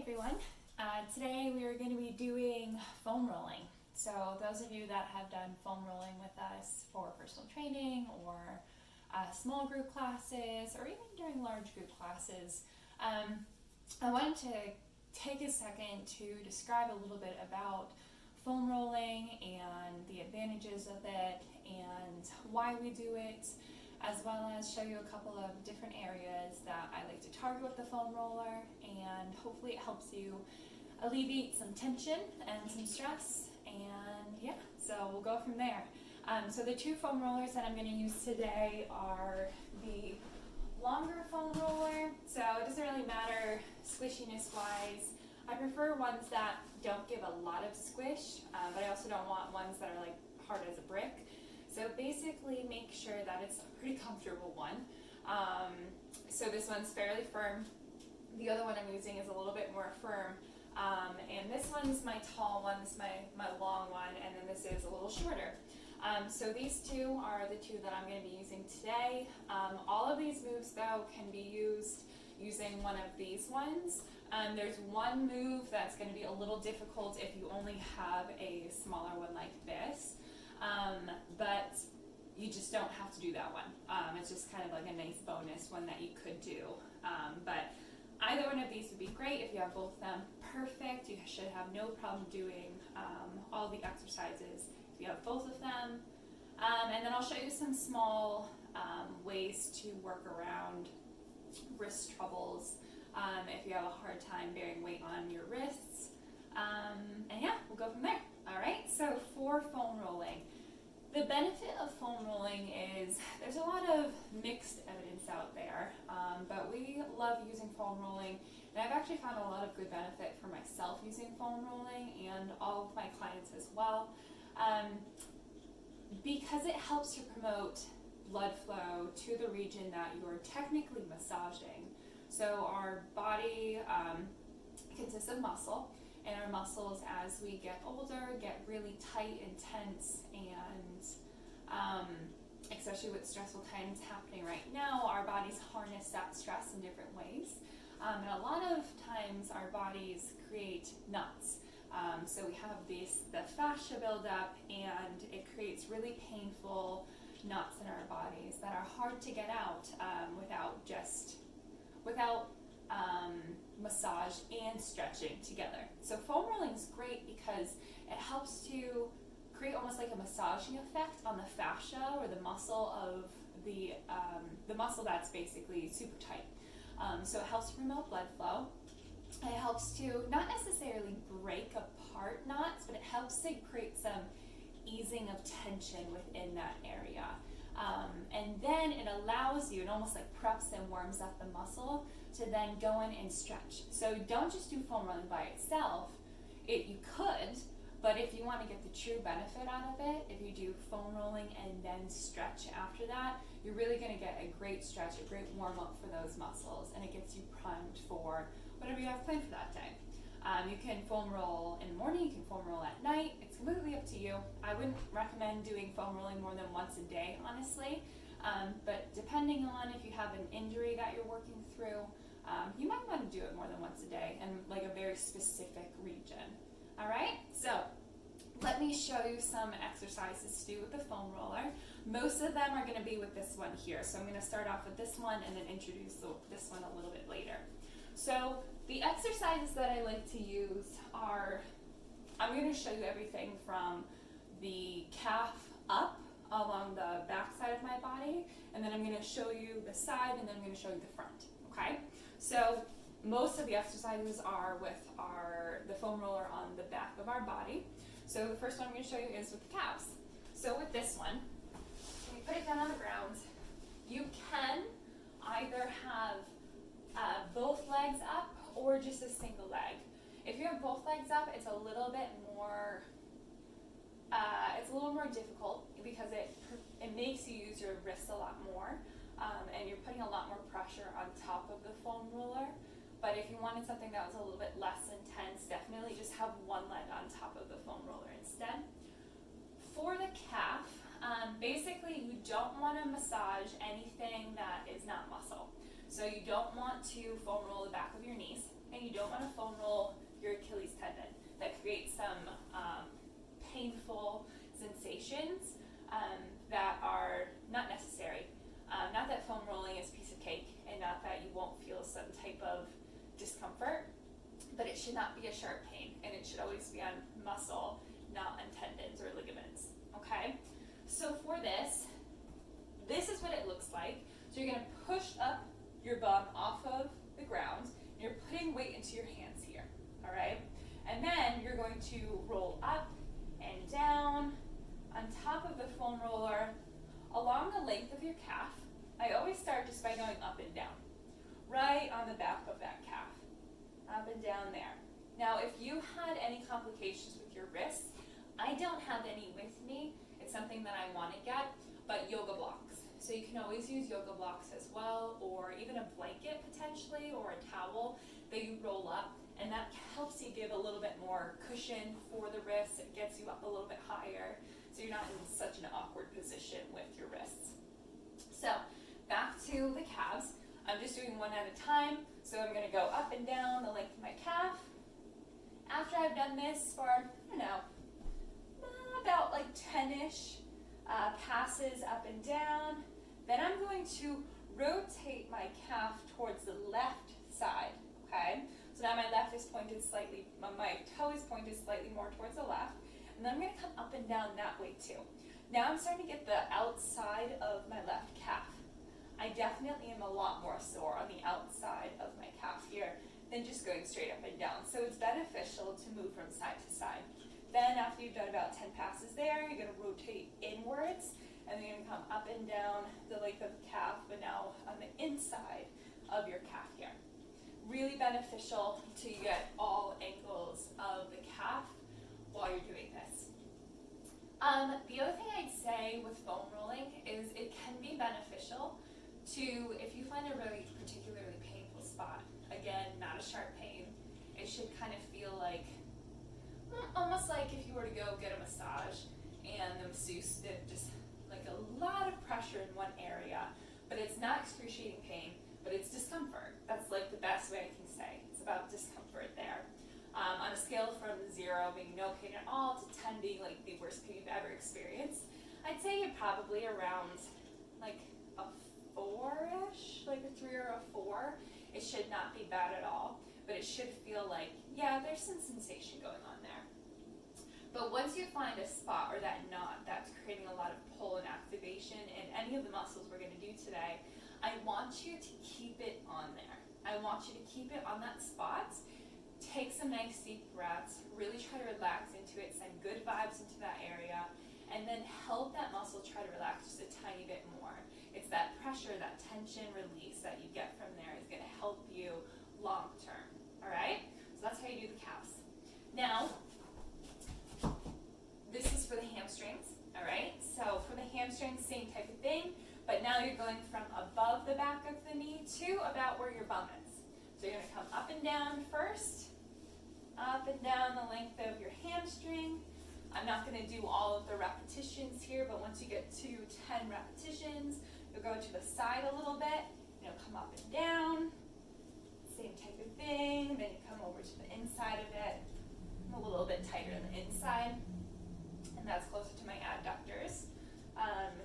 everyone. Today we are going to be doing foam rolling. So those of you that have done foam rolling with us for personal training or small group classes or even during large group classes, I wanted to take a second to describe a little bit about foam rolling and the advantages of it and why we do it, as well as show you a couple of different areas that I like to target with the foam roller, and hopefully it helps you alleviate some tension and some stress, and yeah, so we'll go from there. So the two foam rollers that I'm going to use today are the longer foam roller, so it doesn't really matter squishiness wise. I prefer ones that don't give a lot of squish, but I also don't want ones that are like hard as a brick. So basically make sure that it's a pretty comfortable one. So this one's fairly firm. The other one I'm using is a little bit more firm. And this one's my tall one, this is my long one, and then this is a little shorter. So these two are the two that I'm going to be using today. All of these moves though can be used using one of these ones. There's one move that's going to be a little difficult if you only have a smaller one like this. But you just don't have to do that one. It's just kind of like a nice bonus one that you could do. But either one of these would be great. If you have both of them, perfect. You should have no problem doing all the exercises if you have both of them. And then I'll show you some small ways to work around wrist troubles if you have a hard time bearing weight on your wrists. And yeah, we'll go from there. All right, so for foam rolling, the benefit of foam rolling is there's a lot of mixed evidence out there, but we love using foam rolling, and I've actually found a lot of good benefit for myself using foam rolling and all of my clients as well, because it helps to promote blood flow to the region that you're technically massaging. So our body consists of muscle, and our muscles, as we get older, get really tight and tense, and especially with stressful times happening right now, our bodies harness that stress in different ways. And a lot of times our bodies create knots. So we have the fascia buildup, and it creates really painful knots in our bodies that are hard to get out without massage and stretching together. So foam rolling is great because it helps to create almost like a massaging effect on the fascia or the muscle of the muscle that's basically super tight. So it helps to promote blood flow. It helps to not necessarily break apart knots, but it helps to create some easing of tension within that area. And then it allows you, it almost like preps and warms up the muscle to then go in and stretch. So don't just do foam rolling by itself. You could, but if you want to get the true benefit out of it, if you do foam rolling and then stretch after that, you're really going to get a great stretch, a great warm up for those muscles, and it gets you primed for whatever you have planned for that day. You can foam roll in the morning, you can foam roll at night. It's completely up to you. I wouldn't recommend doing foam rolling more than once a day, honestly. But depending on if you have an injury that you're working through, you might want to do it more than once a day in like a very specific region. All right, so let me show you some exercises to do with the foam roller. Most of them are going to be with this one here. So I'm going to start off with this one and then introduce this one a little bit later. So the exercises that I like to use are, I'm going to show you everything from the calf up along the back side of my body, and then I'm going to show you the side, and then I'm going to show you the front, okay? So most of the exercises are with the foam roller on the back of our body. So the first one I'm going to show you is with the calves. So with this one, when you put it down on the ground, you can either have both legs up or just a single leg. If you have both legs up, it's a little bit more difficult because it makes you use your wrists a lot more, and you're putting a lot more pressure on top of the foam roller. But if you wanted something that was a little bit less intense, definitely just have one leg on top of the foam roller instead. For the calf, basically you don't want to massage anything that is not muscle. So you don't want to foam roll the back of your knees. and you don't want to foam roll your Achilles tendon. That creates some painful sensations that are not necessary. Not that foam rolling is a piece of cake, and not that you won't feel some type of discomfort, but it should not be a sharp pain, and it should always be on muscle, not on tendons or ligaments, okay? So for this is what it looks like. So you're gonna push up your bum off of the ground, and you're putting weight into your hands here, all right? And then you're going to roll up and down on top of the foam roller along the length of your calf. I always start just by going up and down, right on the back of that calf, up and down there. Now, if you had any complications with your wrists, I don't have any with me. It's something that I want to get, but yoga blocks. So you can always use yoga blocks as well, or even a blanket potentially, or a towel that you roll up, and that helps you give a little bit more cushion for the wrists. It gets you up a little bit higher, so you're not in such an awkward position with your wrists. So back to the calves. I'm just doing one at a time. So I'm going to go up and down the length of my calf. After I've done this for, I don't know, about like 10-ish passes up and down, then I'm going to rotate my calf towards the left side, okay? So now my left is pointed slightly, my toe is pointed slightly more towards the left, and then I'm going to come up and down that way too. Now I'm starting to get the outside of my left calf. I definitely am a lot more sore on the outside of my calf here than just going straight up and down. So it's beneficial to move from side to side. Then after you've done about 10 passes there, you're going to rotate inwards, and then you're going to come up and down the length of the calf, but now on the inside of your calf here. Really beneficial to get all angles of the calf while you're doing this. The other thing I'd say with foam rolling is it can be beneficial to, if you find a really particularly painful spot, again, not a sharp pain, it should kind of feel like, almost like if you were to go get a massage and the masseuse did just like a lot of pressure in one area, but it's not excruciating pain, but it's discomfort. That's like the best way I can say. It's about discomfort there. On a scale from 0 being no pain at all to 10 being like the worst pain you've ever experienced, I'd say you're probably around like a 4-ish, like a 3 or a 4. It should not be bad at all, but it should feel like, yeah, there's some sensation going on there. But once you find a spot or that knot that's creating a lot of pull and activation in any of the muscles we're going to do today, I want you to keep it on there. I want you to keep it on that spot. Take some nice deep breaths, really try to relax into it, send good vibes into that area, and then help that muscle try to relax just a tiny bit more. It's that pressure, that tension release that you get from there is going to help you long term. All right? So that's how you do the calves. Now, this is for the hamstrings. All right? So for the hamstrings, same type of thing, but now you're going from above the back of the knee to about where your bum is. So you're going to come up and down first, up and down the length of your hamstring. I'm not going to do all of the repetitions here, but once you get to 10 repetitions, you'll go to the side a little bit, come up and down, same type of thing, then you come over to the inside of it, a little bit tighter on the inside, and that's closer to my adductors.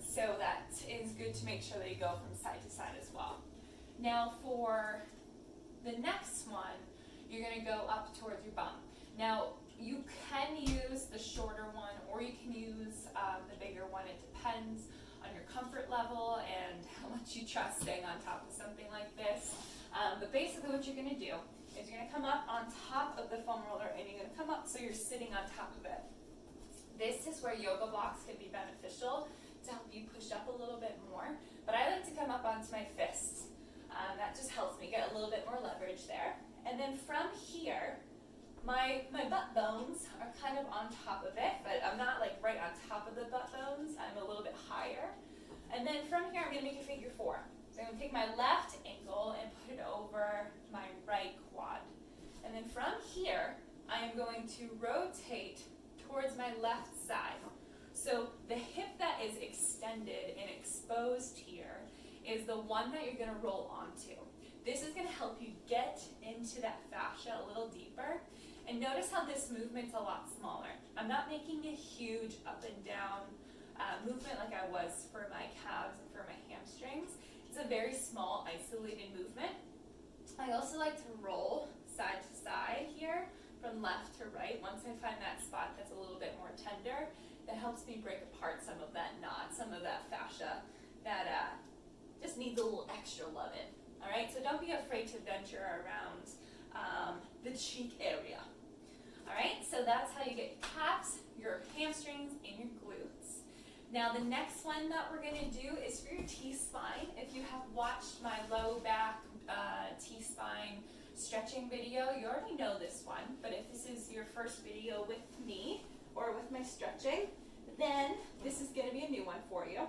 So that is good to make sure that you go from side to side as well. Now for the next one, you're going to go up towards your bum. Now, you can use the shorter one or you can use the bigger one. It depends on your comfort level and how much you trust staying on top of something like this. But basically what you're going to do is you're going to come up on top of the foam roller and you're going to come up so you're sitting on top of it. This is where yoga blocks can be beneficial to help you push up a little bit more. But I like to come up onto my fists. That just helps me get a little bit more leverage there. And then from here, my butt bones are kind of on top of it, but I'm not like right on top of the butt bones. I'm a little bit higher. And then from here, I'm going to make a figure 4. So I'm going to take my left ankle and put it over my right quad. And then from here, I am going to rotate towards my left side. So the hip that is extended and exposed here is the one that you're going to roll onto. This is going to help you get into that fascia fascia a little deeper. And notice how this movement's a lot smaller. I'm not making a huge up and down movement like I was for my calves and for my hamstrings. It's a very small, isolated movement. I also like to roll side to side here from left to right. Once I find that spot that's a little bit more tender, that helps me break apart some of that knot, some of that fascia that just needs a little extra loving. All right, so don't be afraid to venture around the cheek area. All right, so that's how you get your calves, your hamstrings, and your glutes. Now the next one that we're gonna do is for your T-spine. If you have watched my low back T-spine stretching video, you already know this one, but if this is your first video with me or with my stretching, then this is gonna be a new one for you.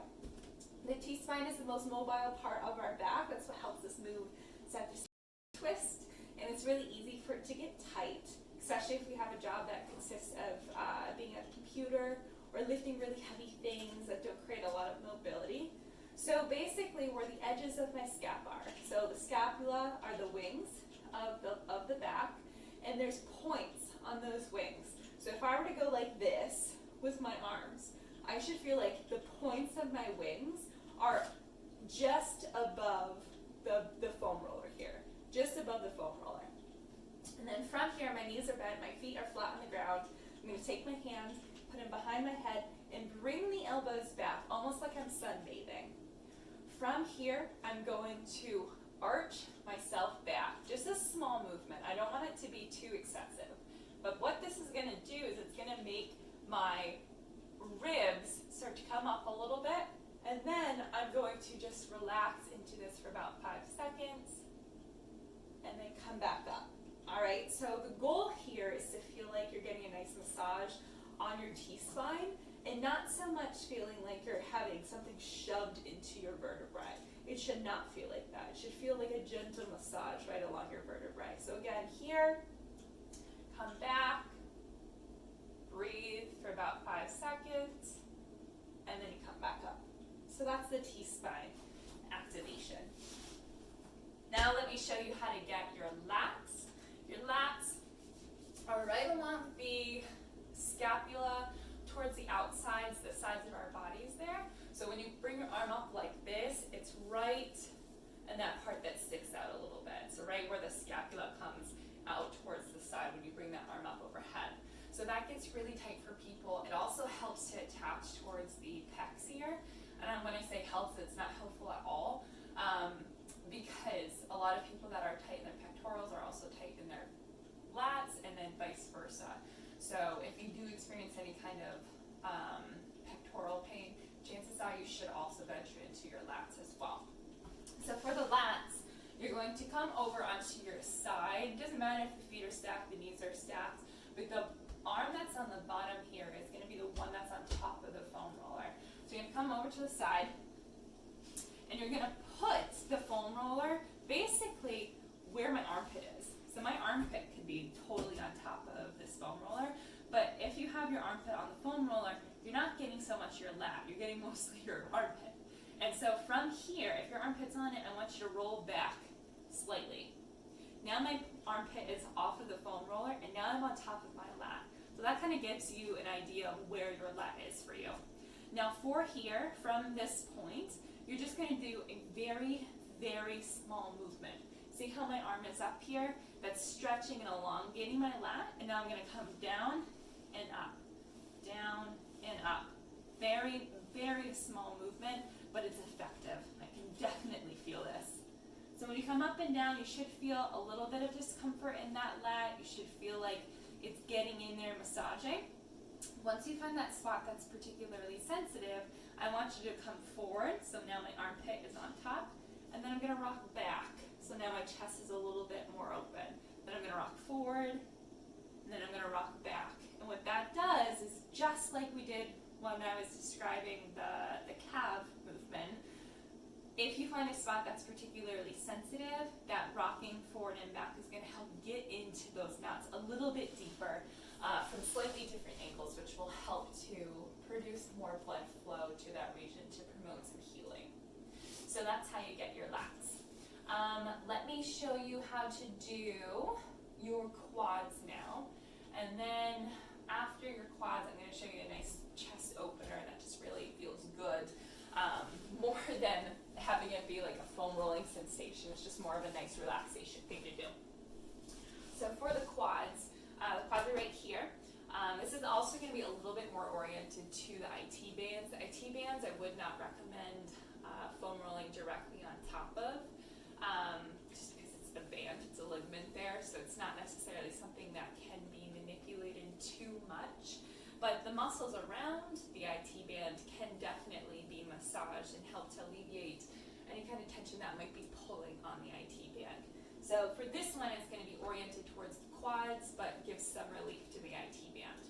The T-spine is the most mobile part of our back. That's what helps us move side to side, twist, and it's really easy for it to get tight, especially if we have a job that consists of being at a computer or lifting really heavy things that don't create a lot of mobility. So basically where the edges of my scap are. So the scapula are the wings of the back, and there's points on those wings. So if I were to go like this with my arms, I should feel like the points of my wings are just above the foam roller here, just above the foam roller. And then from here, my knees are bent, my feet are flat on the ground. I'm going to take my hands, put them behind my head, and bring the elbows back, almost like I'm sunbathing. From here, I'm going to arch myself back, just a small movement. I don't want it to be too excessive. But what this is going to do is it's going to make my ribs start to come up a little bit, and then I'm going to just relax into this for about 5 seconds, and then come back up. All right, so the goal here is to feel like you're getting a nice massage on your T-spine, and not so much feeling like you're having something shoved into your vertebrae. It should not feel like that. It should feel like a gentle massage right along your vertebrae. So again, here, come back, breathe for about 5 seconds, and then you come back up. So that's the T-spine activation. Now let me show you how to get your lats. Your lats are right along the scapula towards the outsides, the sides of our bodies there. So when you bring your arm up like this, it's right in that part that sticks out a little bit. So right where the scapula comes out towards the side when you bring that arm up overhead. So that gets really tight for people. It also helps to attach towards the pecs here. And when I say helps, it's not helpful at all, because a lot of people that are tight in their pectorals are also tight in their lats, and then vice versa. So if you do experience any kind of pectoral pain, chances are you should also venture into your lats as well. So for the lats, you're going to come over onto your side. It doesn't matter if the feet are stacked, the knees are stacked, but the arm that's on the bottom here is going to be the one that's on top of the foam roller. So you're going to come over to the side, and you're going to put the foam roller basically where my armpit is. So my armpit could be totally on top of this foam roller, but if you have your armpit on the foam roller, you're not getting so much your lat, you're getting mostly your armpit. And so from here, if your armpit's on it, I want you to roll back slightly. Now my armpit is off of the foam roller, and now I'm on top of my lat. So that kind of gives you an idea of where your lat is for you. Now for here, from this point, you're just going to do a very, very small movement. See how my arm is up here? That's stretching and elongating my lat, and now I'm going to come down and up, down and up. Very, very small movement, but it's effective. I can definitely feel this. So when you come up and down, you should feel a little bit of discomfort in that lat. You should feel like it's getting in there, massaging. Once you find that spot that's particularly sensitive, I want you to come forward. So now my armpit is on top, and then I'm going to rock back. So now my chest is a little bit more open. Then I'm going to rock forward, and then I'm going to rock back. And what that does is just like we did when I was describing the calf movement, if you find a spot that's particularly sensitive, that rocking forward and back is going to help get into those knots a little bit deeper from slightly different angles, which will help to produce more blood flow to that region to promote some healing. So that's how you get your lats. Let me show you how to do your And then after your quads, I'm going to show you a nice chest opener that just really feels good. More than having it be like a foam rolling sensation. It's just more of a nice relaxation thing to do. So for the quads are right here. This is also going to be a little bit more oriented to the IT bands. The IT bands I would not recommend foam rolling directly on top of, just because it's the band, it's a ligament there, so it's not necessarily something that can be manipulated too much. But the muscles around the IT band can definitely be massaged and help to alleviate any kind of tension that might be pulling on the IT band. So for this one, it's going to be oriented towards the quads, but gives some relief to the IT band.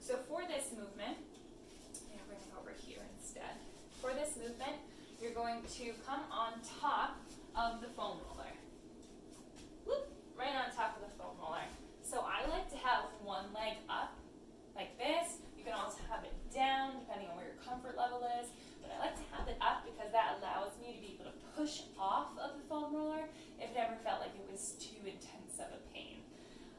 So for this movement, I'm going to bring it over here instead. For this movement, you're going to come on top of the foam roller. Whoop, right on top of the foam roller. So I like to have one leg up like this. You can also have it down depending on where your comfort level is. But I like to have it up because that allows me to be able to push off of the foam roller if it ever felt like it was too intense of a pain.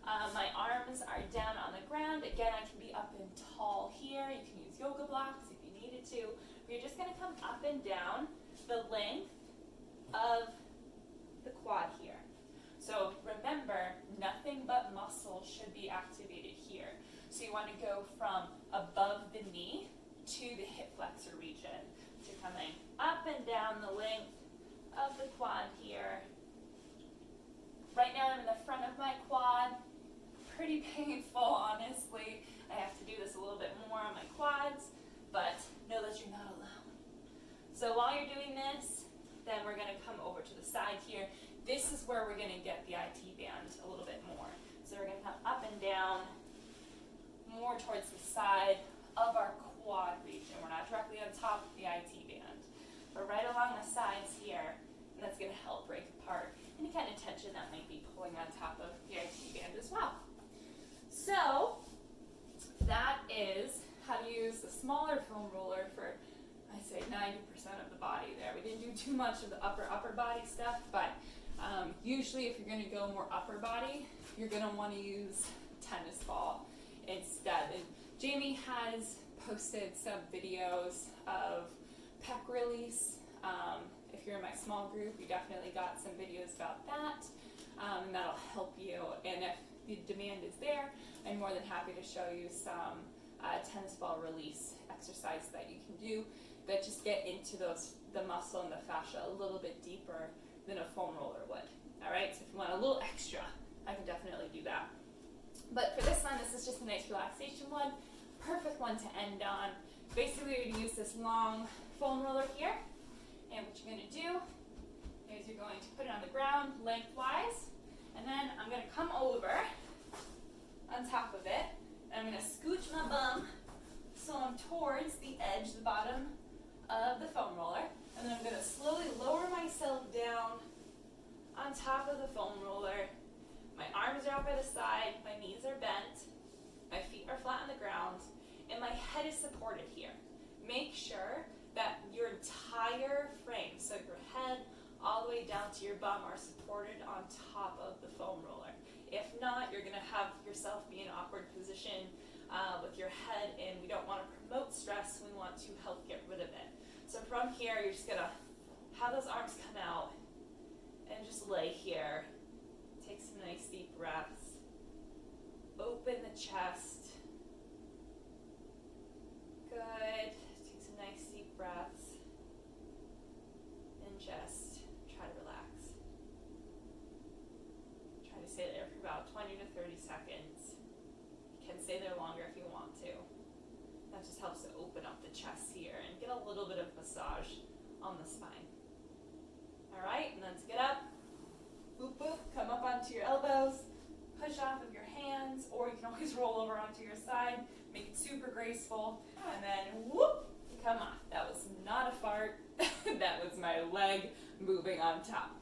My arms are down on the ground. Again, I can be up and tall here. You can use yoga blocks if you needed to. You're just going to come up and down the length of the quad here. So remember, nothing but muscle should be activated here. So you want to go from above the knee to the hip flexor region. So you're coming up and down the length of the quad here. Right now I'm in the front of my quad. Pretty painful, honestly. I have to do this a little bit more on my quads, but know that you're not alone. So while you're doing this, then we're going to come over to the side here. This is where we're going to get the IT band a little bit more. So we're going to come up and down, more towards the side of our quad region. We're not directly on top of the IT band, but right along the sides here, and that's going to help break apart any kind of tension that might be pulling on top of the IT band as well. So that is how to use the smaller foam roller for, I say, 90% of the body there. We didn't do too much of the upper body stuff, but usually if you're going to go more upper body, you're going to want to use tennis ball instead. And Jamie has posted some videos of pec release. If you're in my small group, we definitely got some videos about that, and that'll help you. And if the demand is there, I'm more than happy to show you some tennis ball release exercise that you can do that just get into the muscle and the fascia a little bit deeper than a foam roller would. All right, so if you want a little extra, I can definitely do that. But for this one, this is just a nice relaxation one, perfect one to end on. Basically, you're going to use this long foam roller here, and what you're going to do is you're going to put it on the ground lengthwise, and then I'm going to come over on top of it, and I'm going to scooch my bum so I'm towards the edge, the bottom of the foam roller, and then I'm going to slowly lower myself down on top of the foam roller. My arms are out by the side, my knees are bent, my feet are flat on the ground, and my head is supported here. Make sure that your entire frame, so your head all the way down to your bum, are supported on top of the foam roller. If not, you're going to have yourself be in an awkward position with your head, and we don't want to promote stress, we want to help get rid of it. So from here, you're just going to have those arms come out and just lay here. Take some nice deep breaths. Open the chest. Good. Take some nice deep breaths. And just try to relax. Try to stay there for about 20 to 30 seconds. You can stay there longer if you want to. That just helps to open up the chest here and get a little bit of massage on the spine. All right, and then to get up, boop, boop, come up onto your elbows, push off of your hands, or you can always roll over onto your side, make it super graceful, and then whoop, come off. That was not a fart. That was my leg moving on top.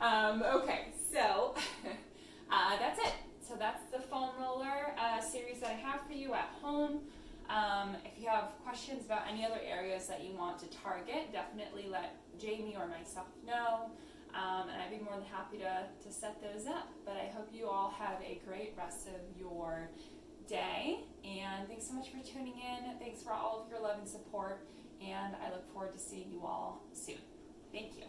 Okay, so that's it. So that's the foam roller series that I have for you at home. If you have questions about any other areas that you want to target, definitely let Jamie or myself know, and I'd be more than happy to set those up. But I hope you all have a great rest of your day. And thanks so much for tuning in. Thanks for all of your love and support. And I look forward to seeing you all soon. Thank you.